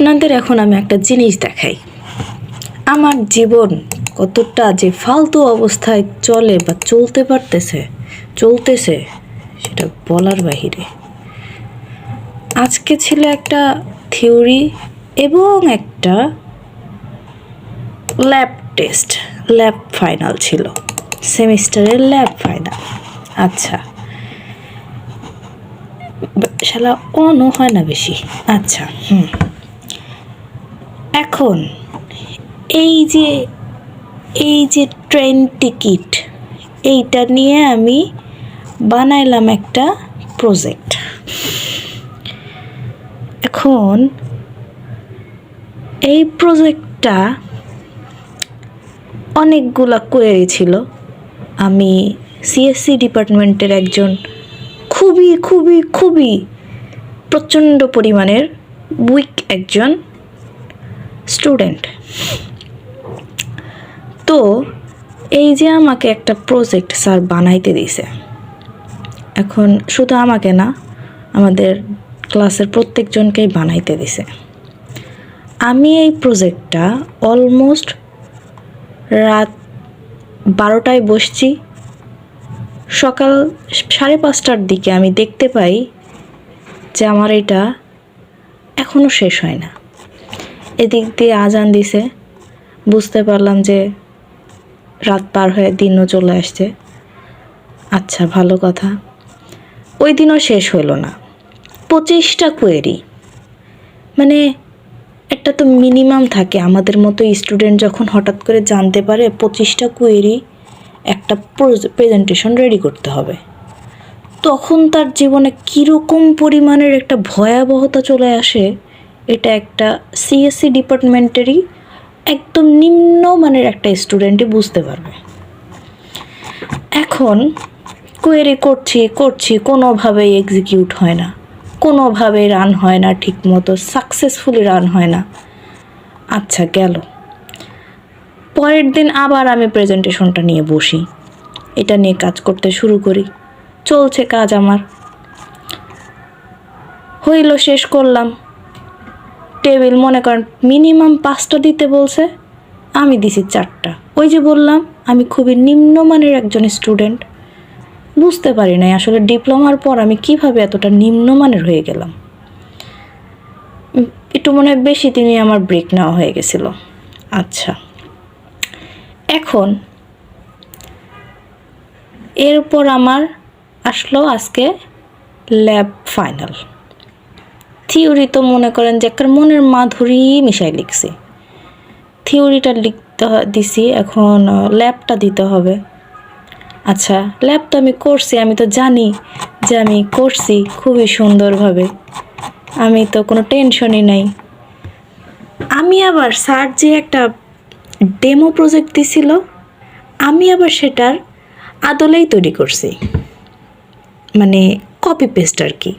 আপনাদের এখন আমি একটা জিনিস দেখাই, আমার জীবন কতটা যে ফালতু অবস্থায় চলে বা চলতেছে সেটা বলার বাহিরে। আজকে ছিল একটা থিওরি এবং একটা ল্যাব ফাইনাল ছিল, সেমিস্টারের ল্যাব ফাইনাল। আচ্ছা, শালা অনও হয় না বেশি। আচ্ছা, এখন এই যে ট্রেন টিকিট, এইটা নিয়ে আমি বানাইলাম একটা প্রজেক্ট। এখন এই প্রজেক্টটা অনেকগুলা কোয়েরি ছিল। আমি সিএসসি ডিপার্টমেন্টের একজন খুবই খুবই খুবই প্রচণ্ড পরিমাণের উইক একজন স্টুডেন্ট। তো এই যে আমাকে একটা প্রজেক্ট স্যার বানাইতে দিয়েছে, এখন শুধু আমাকে না, আমাদের ক্লাসের প্রত্যেকজনকেই বানাইতে দিছে। আমি এই প্রজেক্টটা অলমোস্ট রাত 12টায় বসছি, সকাল 5:30টার দিকে আমি দেখতে পাই যে আমার এটা এখনও শেষ হয় না। এদিক দিয়ে আজান দিছে, বুঝতে পারলাম যে রাত পার হয়ে দিনও চলে আসছে। আচ্ছা, ভালো কথা। ওই দিনও শেষ হলো না। 25টা কোয়েরি, মানে একটা তো মিনিমাম থাকে। আমাদের মতো স্টুডেন্ট যখন হঠাৎ করে জানতে পারে 25টা কোয়েরি একটা প্রেজেন্টেশন রেডি করতে হবে, তখন তার জীবনে কীরকম পরিমাণের একটা ভয়াবহতা চলে আসে, এটা একটা সিএসসি ডিপার্টমেন্টেরই একদম নিম্নমানের একটা স্টুডেন্টই বুঝতে পারবে। এখন কোয়েরি করছি কোনোভাবেই এক্সিকিউট হয় না, কোনোভাবেই রান হয় না, ঠিকমতো সাকসেসফুলি রান হয় না। আচ্ছা, গেল। পরের দিন আবার আমি প্রেজেন্টেশনটা নিয়ে বসি, এটা নিয়ে কাজ করতে শুরু করি। চলছে কাজ আমার, হইল, শেষ করলাম। টেবিল মনে করেন মিনিমাম 5টা দিতে বলছে, আমি দিছি 4টা। ওই যে বললাম আমি খুবই নিম্নমানের একজন স্টুডেন্ট, বুঝতে পারি নাই আসলে ডিপ্লোমার পর আমি কিভাবে এতটা নিম্নমানের হয়ে গেলাম। একটু মনে হয় বেশি দিনই আমার ব্রেক নেওয়া হয়ে গেছিল। আচ্ছা, এখন এরপর আমার আসলো আজকে ল্যাব ফাইনাল। থিওরি তো মনে করেন যে একটা মনের মাধুরী মিশাই লিখছি, থিওরিটা লিখতে দিছি, এখন ল্যাবটা দিতে হবে। আচ্ছা, ল্যাব তো আমি করছি, আমি তো জানি যে আমি করছি খুবই সুন্দরভাবে, আমি তো কোনো টেনশনই নাই। আমি আবার স্যার যে একটা ডেমো প্রজেক্ট দিছিল, আমি আবার সেটার আদলেই তৈরি করছি, মানে কপি পেস্ট আর কি।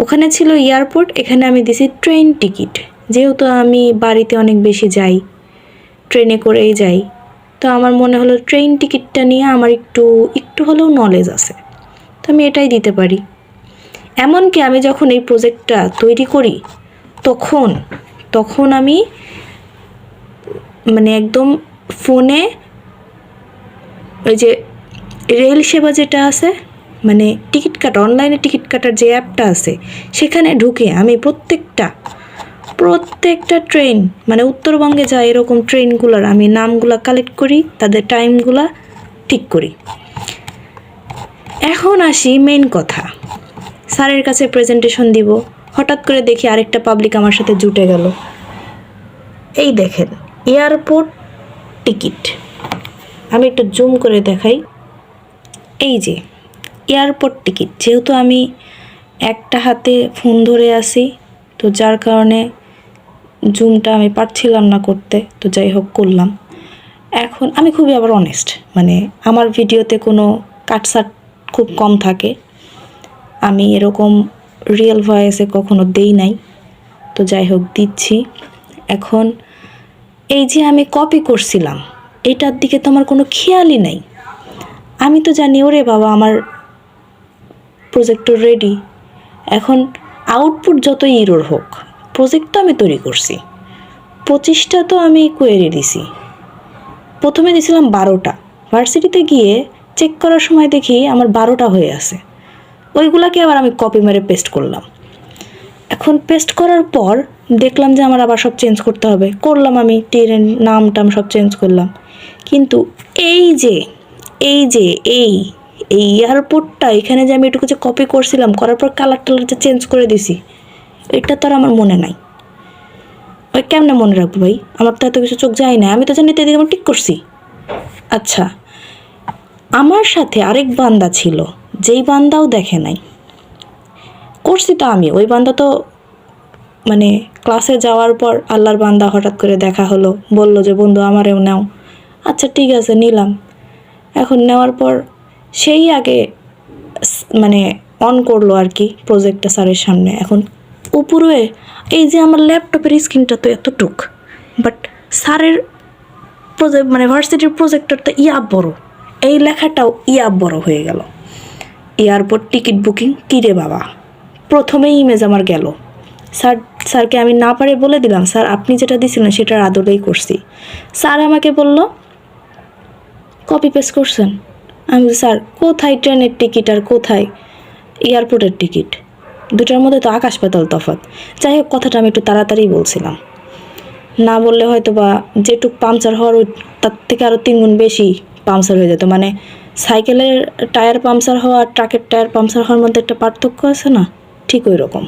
ওখানে ছিল এয়ারপোর্ট, এখানে আমি দিছি ট্রেন টিকিট। যেহেতু আমি বাড়িতে অনেক বেশি যাই, ট্রেনে করেই যাই, তো আমার মনে হলো ট্রেন টিকিটটা নিয়ে আমার একটু হলেও নলেজ আছে, তো আমি এটাই দিতে পারি। এমনকি আমি যখন এই প্রজেক্টটা তৈরি করি তখন আমি মানে একদম ফোনে ওই যে রেল সেবা যেটা আছে, মানে টিকিট কাটা, অনলাইনে টিকিট কাটার যে অ্যাপটা আছে, সেখানে ঢুকে আমি প্রত্যেকটা ট্রেন, মানে উত্তরবঙ্গে যায় এরকম ট্রেনগুলোর আমি নামগুলো কালেক্ট করি, তাদের টাইমগুলো ঠিক করি। এখন আসি মেইন কথা, স্যারের কাছে প্রেজেন্টেশন দিব, হঠাৎ করে দেখি আরেকটা পাবলিক আমার সাথে জুটে গেল। এই দেখেন এয়ারপোর্ট টিকিট, আমি একটু জুম করে দেখাই। এই যে এয়ারপোর্ট টিকিট, যেহেতু আমি একটা হাতে ফোন ধরে আছি, তো যার কারণে জুমটা আমি পারছিলাম না করতে, তো যাই হোক করলাম। এখন আমি খুবই আবার অনেস্ট, মানে আমার ভিডিওতে কোনো কাটসাট খুব কম থাকে, আমি এরকম রিয়েল ভয়েসে কখনো দেই নাই, তো যাই হোক দিচ্ছি। এখন এই যে আমি কপি করছিলাম, এটার দিকে তো আমার কোনো খেয়ালই নাই। আমি তো জানি ওরে বাবা আমার প্রজেক্টর রেডি, এখন আউটপুট যতই ইরোর হোক, প্রজেক্ট তো আমি তৈরি করছি, 25টা তো আমি কোয়েরি দিছি। প্রথমে দিছিলাম 12টা, ভার্সিটিতে গিয়ে চেক করার সময় দেখি আমার 12টা হয়ে আছে। ওইগুলাকে আবার আমি কপি মেরে পেস্ট করলাম। এখন পেস্ট করার পর দেখলাম যে আমার আবার সব চেঞ্জ করতে হবে, করলাম, আমি টিরের নাম টাম সব চেঞ্জ করলাম। কিন্তু এই যে এই যে এই এই এয়ারপোর্টটা, এখানে যে আমি এটুকু যে কপি করছিলাম, করার পর কালার টালার যে চেঞ্জ করে দিছি, এটা তো আর আমার মনে নাই। ওই কেমনে মনে রাখবো ভাই, আমার তো এত কিছু চোখ যায় না, আমি তো জানি তো এদিকে আমি ঠিক করছি। আচ্ছা, আমার সাথে আরেক বান্দা ছিল, যেই বান্দাও দেখে নাই। করছি তো আমি, ওই বান্দা তো মানে ক্লাসে যাওয়ার পর আল্লাহর বান্দা হঠাৎ করে দেখা হলো, বলল যে বন্ধু আমারেও নাও। আচ্ছা ঠিক আছে, নিলাম। এখন নেওয়ার পর সেই আগে মানে অন করলো আর কি প্রজেক্টটা স্যারের সামনে। এখন উপরে এই যে আমার ল্যাপটপের স্ক্রিনটা তো এতটুক, বাট স্যারের প্রজেক্ট মানে ভার্সিটির প্রজেক্টরটা বড়, এই লেখাটাও বড় হয়ে গেল। এয়ারপোর্ট টিকিট বুকিং কী রে বাবা, প্রথমেই ইমেজ আমার গেল। স্যারকে আমি না পারে বলে দিলাম, স্যার আপনি যেটা দিয়েছিলেন সেটার আদলেই করছি। স্যার আমাকে বলল কপি পেস্ট করছেন। আমি বলছি স্যার কোথায় ট্রেনের টিকিট আর কোথায় এয়ারপোর্টের টিকিট, দুটার মধ্যে তো আকাশ পাতাল তফাৎ। যাই হোক, কথাটা আমি একটু তাড়াতাড়ি বলছিলাম, না বললে হয়তো বা যেটুক পাংচার হওয়ার তার থেকে আরও 3 গুণ বেশি পাংচার হয়ে যেত। মানে সাইকেলের টায়ার পাংচার হওয়া আর ট্রাকের টায়ার পাংচার হওয়ার মধ্যে একটা পার্থক্য আছে না, ঠিক ওই রকম।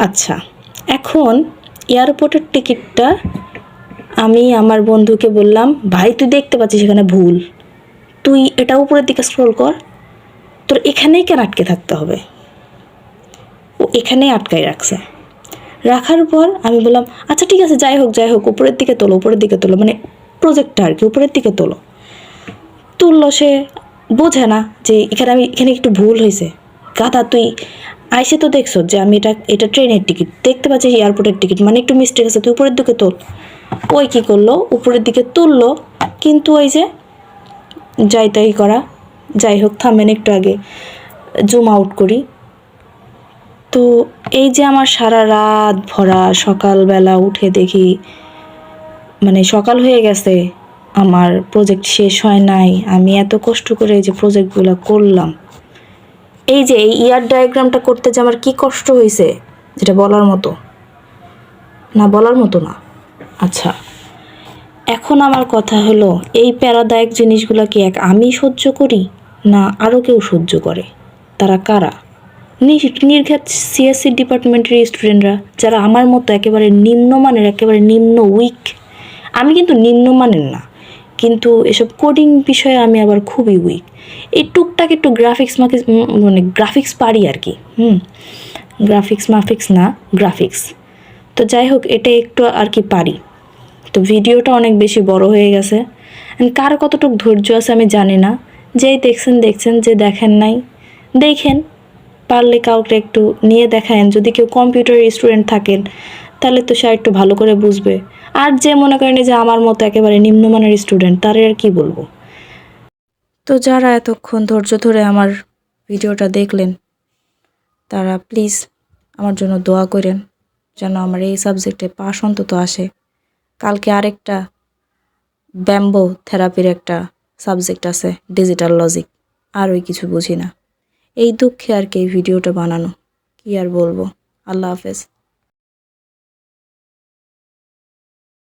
আচ্ছা, এখন এয়ারপোর্টের টিকিটটা আমি আমার বন্ধুকে বললাম, ভাই তুই দেখতে পাচ্ছিস এখানে ভুল, তুই এটা উপরের দিকে স্ক্রল কর, তোর এখানেই কেন আটকে থাকতে হবে। ও এখানেই আটকাই রাখছে। রাখার পর আমি বললাম আচ্ছা ঠিক আছে, যাই হোক উপরের দিকে তোলো, মানে প্রজেক্টটা আর কি উপরের দিকে তোলো। তুললো, সে বোঝে না যে এখানে একটু ভুল হয়েছে। গাধা তুই আইসে তো দেখছো যে আমি এটা ট্রেনের টিকিট দেখতে পাচ্ছি, এয়ারপোর্টের টিকিট, মানে একটু মিস্টেক আছে, তুই উপরের দিকে তোল। ওই কী করলো, উপরের দিকে তুললো, কিন্তু ওই যে তাই করা। যাই হোক, থামেন একটু আগে জুম আউট করি। তো এই যে আমার সারা রাত ভরা, সকালবেলা উঠে দেখি মানে সকাল হয়ে গেছে, আমার প্রজেক্ট শেষ হয় নাই। আমি এত কষ্ট করে এই যে প্রজেক্টগুলো করলাম, এই যে এই ইয়ার ডায়াগ্রামটা করতে যে আমার কি কষ্ট হয়েছে, যেটা বলার মতো না। আচ্ছা, এখন আমার কথা হলো, এই প্যারাদায়ক জিনিসগুলো কি আমি সহ্য করি না আরও কেউ সহ্য করে? তারা কারা? নির্ঘাত সিএসসি ডিপার্টমেন্টের স্টুডেন্টরা, যারা আমার মতো একেবারে নিম্নমানের, একেবারে নিম্ন উইক। আমি কিন্তু নিম্নমানের না, কিন্তু এসব কোডিং বিষয়ে আমি আবার খুবই উইক। এই টুকটাক একটু গ্রাফিক্স পারি আর কি, গ্রাফিক্স। তো যাই হোক, এটা একটু আর কি পারি। তো ভিডিওটা অনেক বেশি বড় হয়ে গেছে, কার কতটুকু ধৈর্য আছে আমি জানি না। যেই দেখছেন, যে দেখেন নাই দেখেন, পারলে কাউকে একটু নিয়ে দেখায়েন। যদি কেউ কম্পিউটারের স্টুডেন্ট থাকেন তাহলে তো সে একটু ভালো করে বুঝবে। আর যে মনে করেন যে আমার মতো একেবারে নিম্নমানের স্টুডেন্ট, তারে আর কি বলবো। তো যারা এতক্ষণ ধৈর্য ধরে আমার ভিডিওটা দেখলেন, তারা প্লিজ আমার জন্য দোয়া করেন যেন আমার এই সাবজেক্টে পাস অন্তত আসে। কালকে আরেকটা ব্যাম্বো থেরাপির একটা সাবজেক্ট আছে, ডিজিটাল লজিক, আর ওই কিছু বুঝি না। এই দুঃখে আর কি এই ভিডিওটা বানানো, কি আর বলবো। আল্লাহ হাফেজ।